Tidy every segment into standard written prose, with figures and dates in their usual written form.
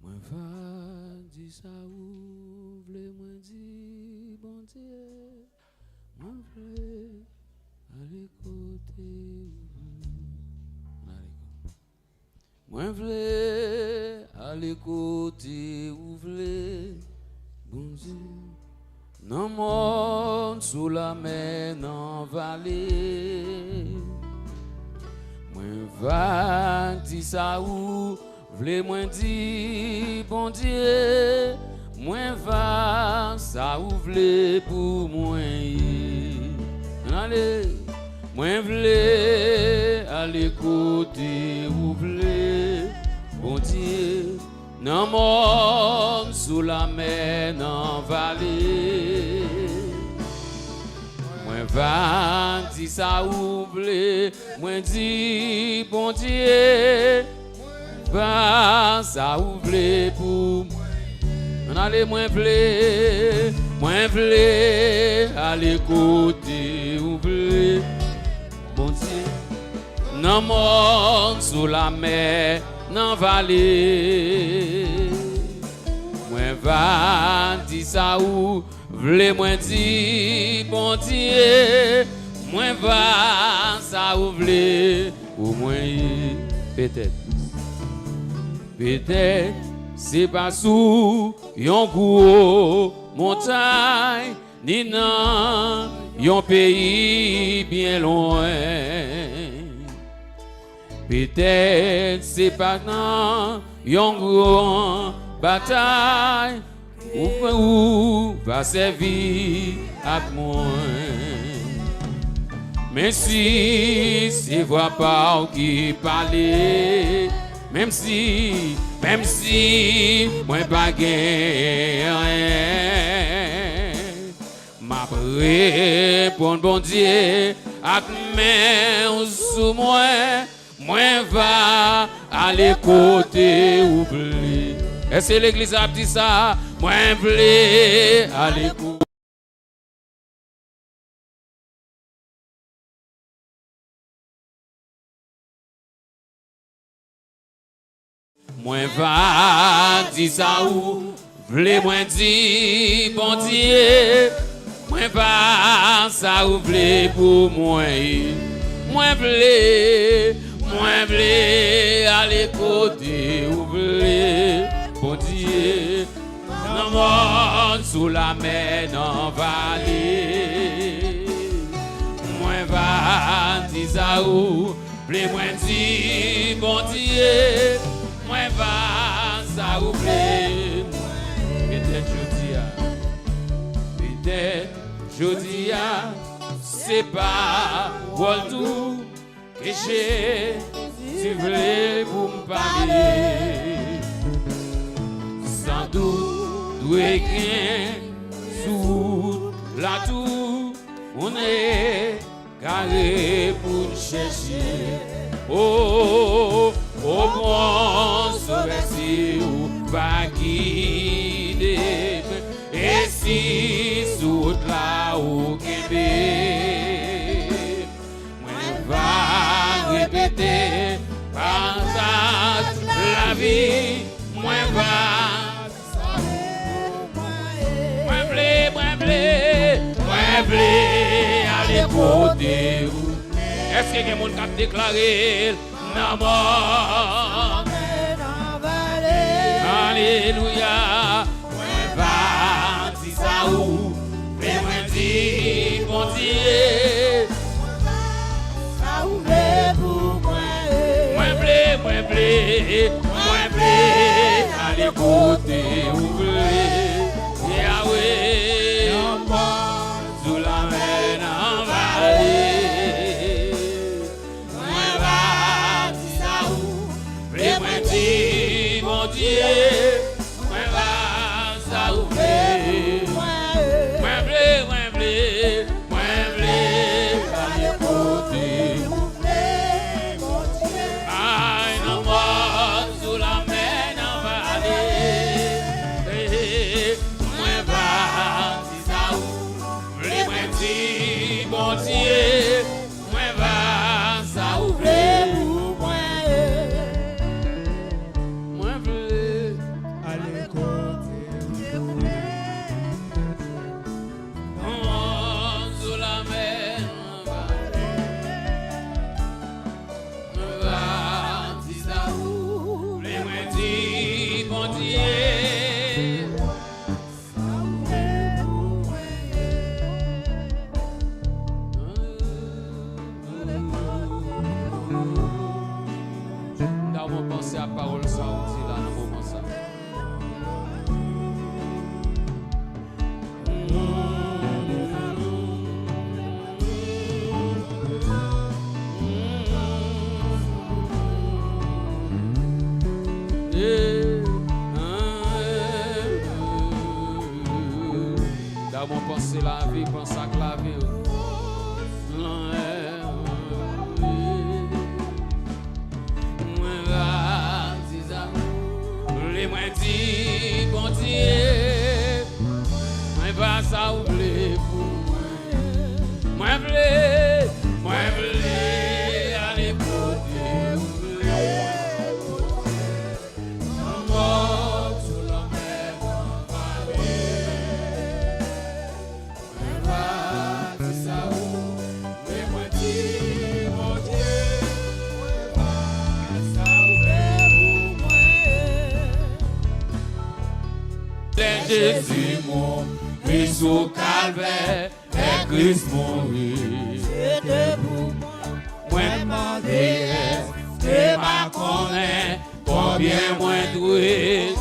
Moi va di ça ou vle moi di bon Dieu. Moi vle aller côté moi vle aller côté ou vle bon Dieu. Nan monde sous la mer nan vallée. Moi va di ça ou vle moi di bon Dieu. Moi va ça ou vle pour moi. Allez, moi vle aller côté ou vle bon Dieu. Nan monde sous la mer nan vallée. Moi va di ça ou vle, moi di bon Dieu. Va ça ou vle pour moi. Allez moi vle aller côté ou vle bon Dieu. Nan monde sous la mer nan vallée. Moi va di ça ou vle moi di bon Dieu. Moi va ça ou vle ou moi peut-être c'est pas sous yon gros montagne ni nan yon pays bien loin. Peut-être c'est pas dans yon grand bataille ou va servir à moi. Mais si c'est voix pas qui parler, même si moi pas gain rien, m'a répondre bon Dieu ak main sous moi. Moi va aller côté oubli. Est-ce que l'église a dit ça? Moi vle aller côté. Moi va di ça ou vle moi di bon Dieu. Moi va ça ou vle pour moi. Moi vle aller côté ou vle bon Dieu. Nan monde sous la mer nan vallée. Moi va di ça ou vle moi di bon Dieu. Moi va ça ou vle peut-être jodi a c'est pas pour tout que j'ai tu voulais pour me parler. Sans doute doué qu'un sous la tour on est carré pour chercher. Oh bon sauver ou pas guider. Et si sous la ou kébé, moi va répéter par la vie, moi va moi blé aller côté. Est-ce que quelqu'un monde a déclaré non mort? Alléluia. Va di ça ou fais-moi dire bon Dieu. Ça ouvre pour moi. Moi blé aller côté ouvre Yahweh sous la mer en vallée. Moi va di ça ou fais-moi dire bon Dieu. Dieu. Dans mon pensée à parole ça on dit là dans le moment ça. Dans mon pensée la vie, pense à la vie. Les moins dit, bon Dieu, moi pas ça oublier pour moi. Moi voulais aller pour Dieu. Mort sur la mer en vallée. Moi pas ça oublier, moi dit, bon Dieu, moi pas ça oublier pour moi. Jésus mourit sous calvaire, et Christ mourit. C'était pour moi, moi et ma connaît, combien moins doué,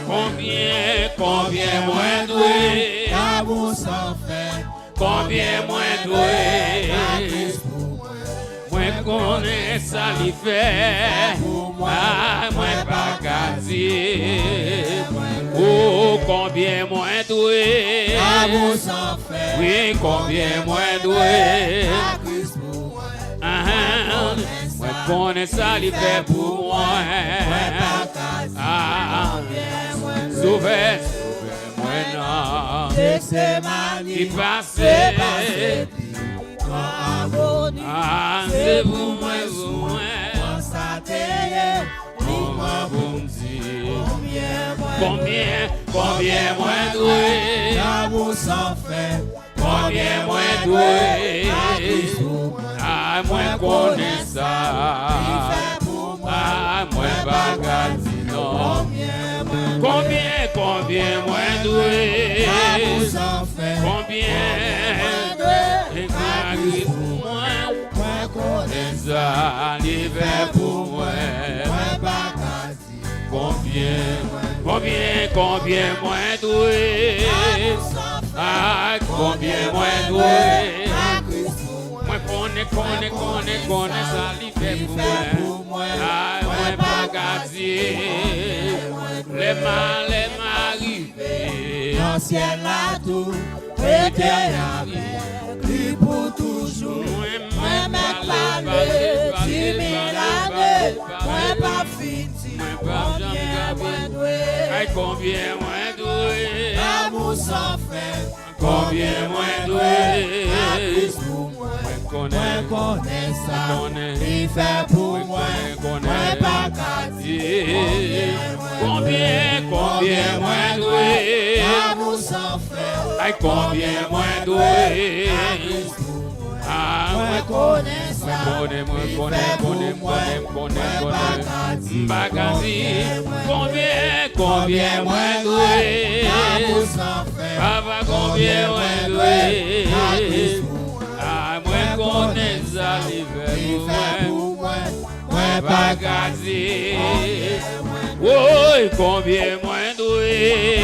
combien moins doué, l'amour sans fin, combien moins doué, moins connaît ça l'y fait, ah, moins pas qu'à dire. Oh, combien moins doué, oui, combien moins doué, moi connais ça, il fait pour moi. Sauve-moi non, qui passe, c'est pour moi, vous me dire. Combien moins doué, l'amour sans fin, combien moins doué, ah, moins connaît ça, ah, moins bagati non, combien moins doué, l'amour sans fin, combien écrit pour moi, moins connaît ça, l'hiver pour moi, moins bagati, combien moins doué, ah, combien moins doué, moi connais ça l'y fait pour moi, ah, moi pas gâté, les mal arrivés, dans ciel là tout, éternel, lui pour toujours, moi mettre l'année, 10 000 années, moi pas fini. Combien moins doué, l'amour sans fin, combien moins doué, connais ça, il fait pour moi, moi pas qu'à dire, combien moins doué, l'amour sans fin, combien moins doué, ah, moi connais ça, connais, Mbagazi, combien moins doué, Papa combien moins doué, ah, moi connais ça, l'hiver pour moi, Mbagazi, oh, combien moins doué,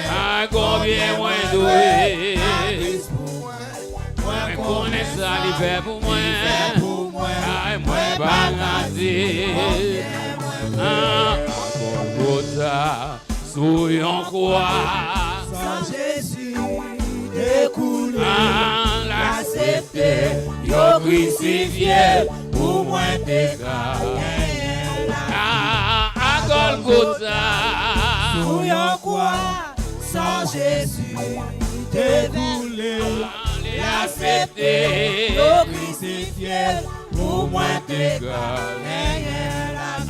ah, combien moins doué, connais ça, l'hiver pour moi, ah, moi pas gâté, ah, Golgotha, sous une croix, sans Jésus découlé, ah, l'accepté, yo crucifié, pour moi dégagé, ah, à Golgotha, sous une croix, sans Jésus découlé, l'accepté, yo crucifié, pour moi dégagé,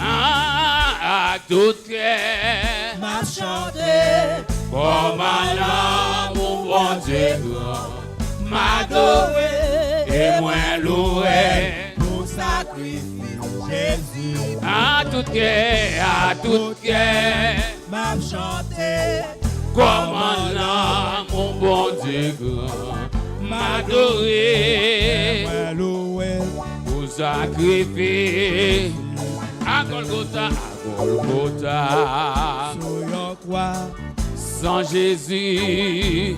ah, tout cœur m'a chanté, comme un mon bon Dieu, m'a adoré, et moi loué, pour sa sacrifice, Jésus. À tout cœur, m'a chanté. comment là, mon bon Dieu grand, m'adorer, pour sacrifier. À Golgotha, Sur your croix, sans Jésus,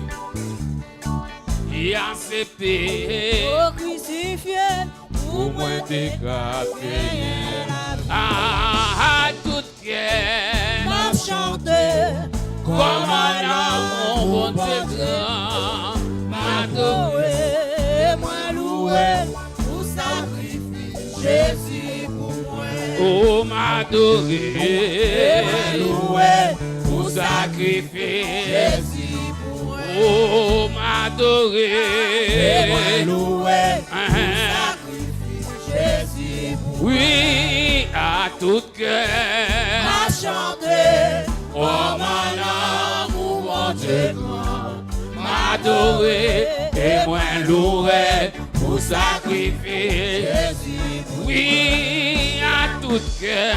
il a accepté. Au crucifié, Pour moi décapé. À tout cœur, m'a chanté. comment là, mon bon Dieu grand, m'adorer. Adoré, moi loué, pour sacrifice, Jésus pour moi. Oh, m'adorer, Loué, pour sacrifier. Jésus pour moi. Oh, m'adorer, Loué, hein, sacrifice, Jésus pour moi. oui, à tout cœur. M'a chanté. Oh, mon amour, mon Dieu, m'adorer et moi louer pour sacrifier. Oui, à tout cœur.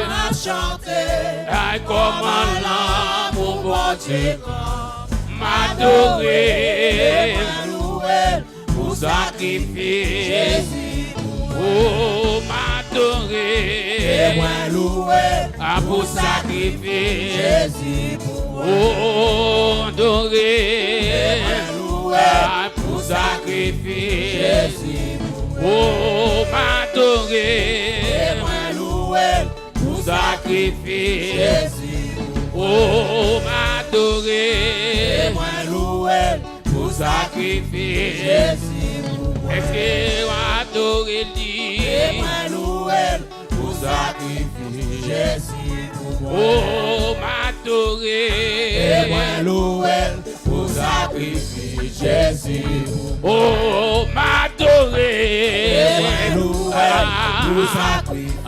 M'a chanté. Ay, comment l'amour, mon Dieu, m'adorer pour sacrifier. Oh, m'adorer pour sacrifier. Oh, adorer pour sacrifier. Oh, m'adorer pour sacrifier. Oh, m'adorer pour sacrifier. Est-ce que adorer lui pour sacrifier? Oh, m'adorer pour sacrifier Jésus. Oh, m'adorer pour sacrifier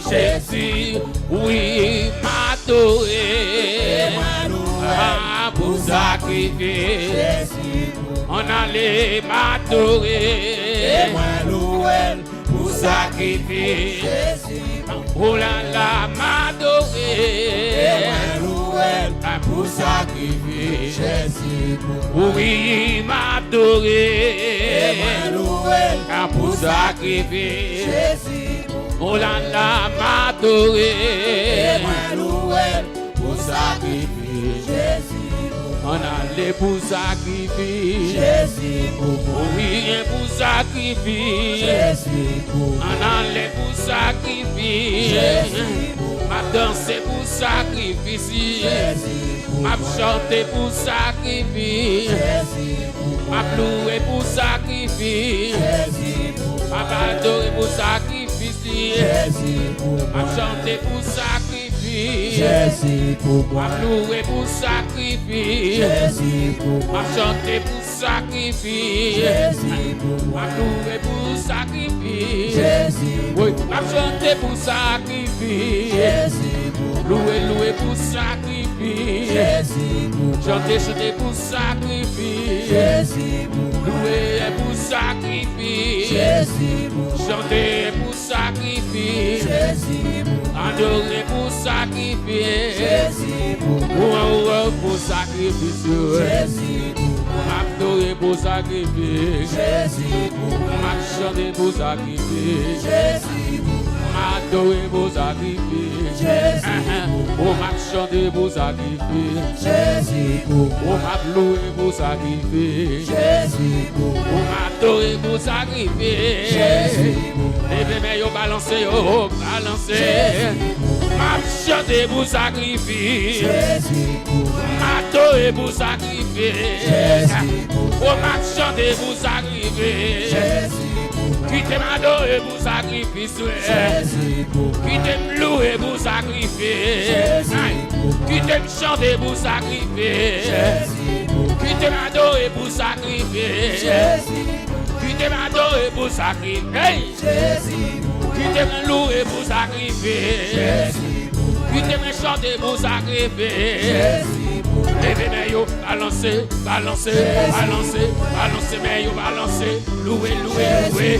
Jésus. Oui, m'adorer pour sacrifier. On allait m'adorer pour sacrifier. Oh là là, m'adorer pour sacrifier. Oui, m'adorer pour sacrifier. Oh là là, m'adorer pour sacrifier. On allait pour sacrifier. Oui, pour sacrifier. On allait pour sacrifier. Ma danser pour sacrifier. Ma chanter pour sacrifier. Ma louer pour sacrifier. Ma adorer pour sacrifier. Ma chanter pour sacrifier. Ma louer pour sacrifier. Ma chanter pour sacrifier. Ma louer pour sacrifier. Oui, ma chanter pour sacrifier. Louer pour sacrifier. Chanter pour sacrifier. Louer pour sacrifier. Chanter pour sacrifier. Adorer pour sacrifier. Pour sacrifier. Adorer pour sacrifier. Chanter pour sacrifier. Adorer pour sacrifier. Oh, m'a chanter pour sacrifier. Oh, m'a louer pour sacrifier. Oh, m'adorer pour sacrifier. Levez mes yo balancer, yo balancer. M'a chanter pour sacrifier. M'adorer pour sacrifier. Oh, m'a chanter pour sacrifier. Qui t'aime adorer pour sacrifier. Qui t'aime louer pour sacrifier. Qui t'aime chanter pour sacrifier. Qui t'aime adorer pour sacrifier. Qui t'aime adorer pour sacrifier. Qui t'aime louer pour sacrifier. Qui t'aime chanter pour sacrifier. Levez mes yo, balancer, balancer, balancer, balancer mes yo, balancer, louer, louer, louer.